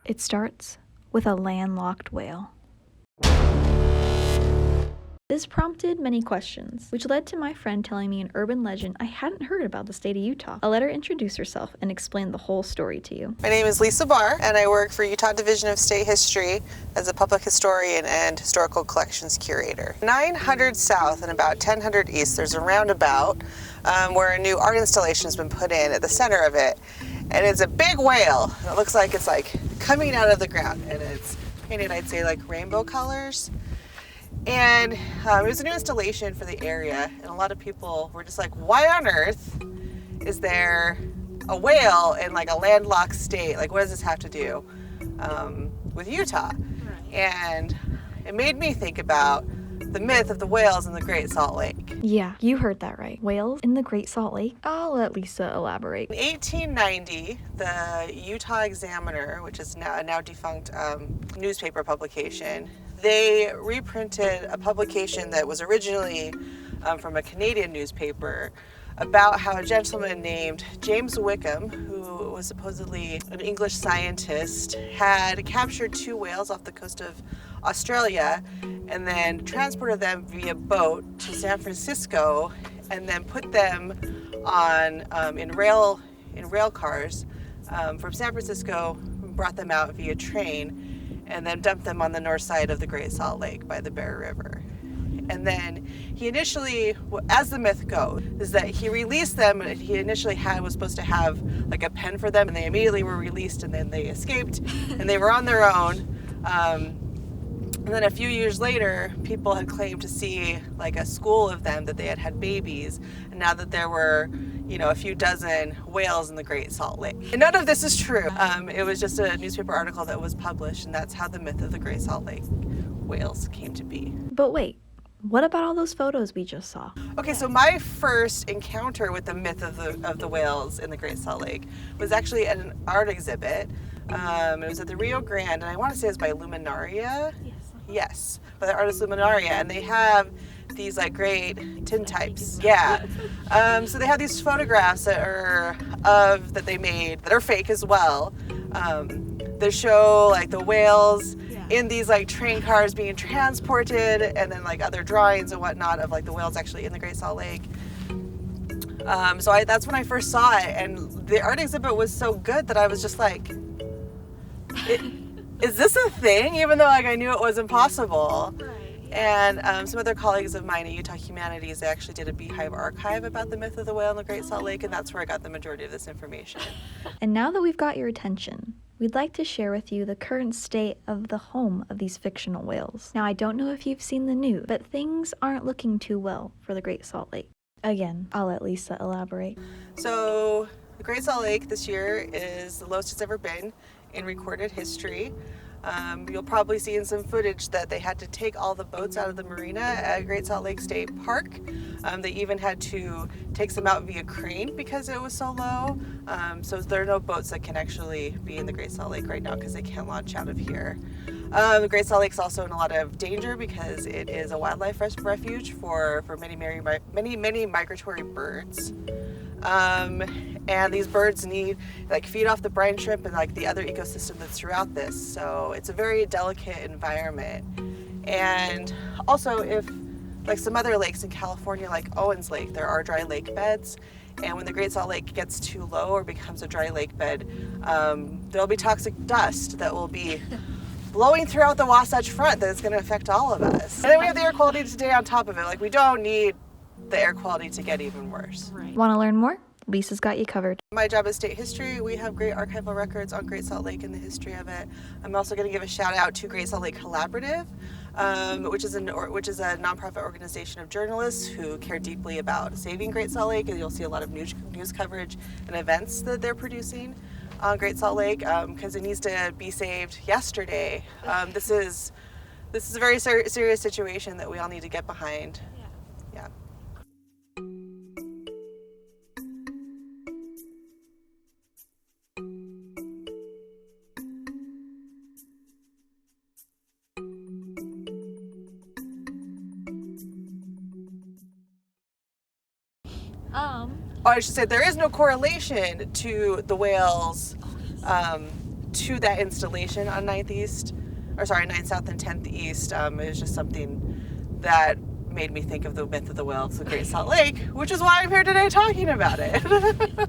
It starts with a landlocked whale. This prompted many questions, which led to my friend telling me an urban legend I hadn't heard about the state of Utah. I'll let her introduce herself and explain the whole story to you. My name is Lisa Barr, and I work for Utah Division of State History as a public historian and historical collections curator. 900 south and about 1000 east, there's a roundabout where a new art installation has been put in at the center of it. And it's a big whale. It looks like it's like coming out of the ground, and it's painted, I'd say, like rainbow colors. And it was a new installation for the area, and a lot of people were just like, why on earth is there a whale in like a landlocked state? Like, what does this have to do with Utah? Right. And it made me think about the myth of the whales in the Great Salt Lake. Yeah, you heard that right. Whales in the Great Salt Lake? I'll let Lisa elaborate. In 1890, the Utah Examiner, which is now a now defunct newspaper publication, they reprinted a publication that was originally from a Canadian newspaper about how a gentleman named James Wickham, who was supposedly an English scientist, had captured 2 whales off the coast of Australia and then transported them via boat to San Francisco and then put them on in rail cars from San Francisco, brought them out via train, and then dumped them on the north side of the Great Salt Lake by the Bear River. And then he initially, as the myth goes, is that he released them, and he initially was supposed to have like a pen for them, and they immediately were released, and then they escaped, and they were on their own. And then a few years later, people had claimed to see like a school of them, that they had had babies, and now that there were, a few dozen whales in the Great Salt Lake. And none of this is true. It was just a newspaper article that was published, and that's how the myth of the Great Salt Lake whales came to be. But wait, what about all those photos we just saw? Okay, so my first encounter with the myth of the whales in the Great Salt Lake was actually at an art exhibit. It was at the Rio Grande, and I want to say it was by Luminaria. Yes, by the artist Luminaria, and they have these like great tintypes. Yeah. So they have these photographs that they made that are fake as well. They show like the whales in these like train cars being transported, and then like other drawings and whatnot of like the whales actually in the Great Salt Lake. So that's when I first saw it, and the art exhibit was so good that I was just like, is this a thing? Even though like I knew it was impossible. Right. And some other colleagues of mine at Utah Humanities, they actually did a Beehive archive about the myth of the whale in the Great Salt Lake, and that's where I got the majority of this information. And now that we've got your attention, we'd like to share with you the current state of the home of these fictional whales. Now, I don't know if you've seen the news, but things aren't looking too well for the Great Salt Lake. Again, I'll let Lisa elaborate. So the Great Salt Lake this year is the lowest it's ever been in recorded history. You'll probably see in some footage that they had to take all the boats out of the marina at Great Salt Lake State Park. They even had to take some out via crane because it was so low. So there are no boats that can actually be in the Great Salt Lake right now because they can't launch out of here. The Great Salt Lake's also in a lot of danger because it is a wildlife refuge for many migratory birds. And these birds need feed off the brine shrimp and the other ecosystem that's throughout this. So it's a very delicate environment. And also, if some other lakes in California, like Owens Lake, there are dry lake beds. And when the Great Salt Lake gets too low or becomes a dry lake bed, there'll be toxic dust that will be blowing throughout the Wasatch Front that is going to affect all of us. And then we have the air quality today on top of it. We don't need the air quality to get even worse. Right. Want to learn more? Lisa's got you covered. My job is state history. We have great archival records on Great Salt Lake and the history of it. I'm also going to give a shout out to Great Salt Lake Collaborative, which is a nonprofit organization of journalists who care deeply about saving Great Salt Lake, and you'll see a lot of news coverage and events that they're producing on Great Salt Lake because it needs to be saved yesterday. This is a very serious situation that we all need to get behind. Yeah. I should say there is no correlation to the whales to that installation on 9th South and 10th East. It was just something that made me think of the myth of the whale, the Great Salt Lake, which is why I'm here today talking about it.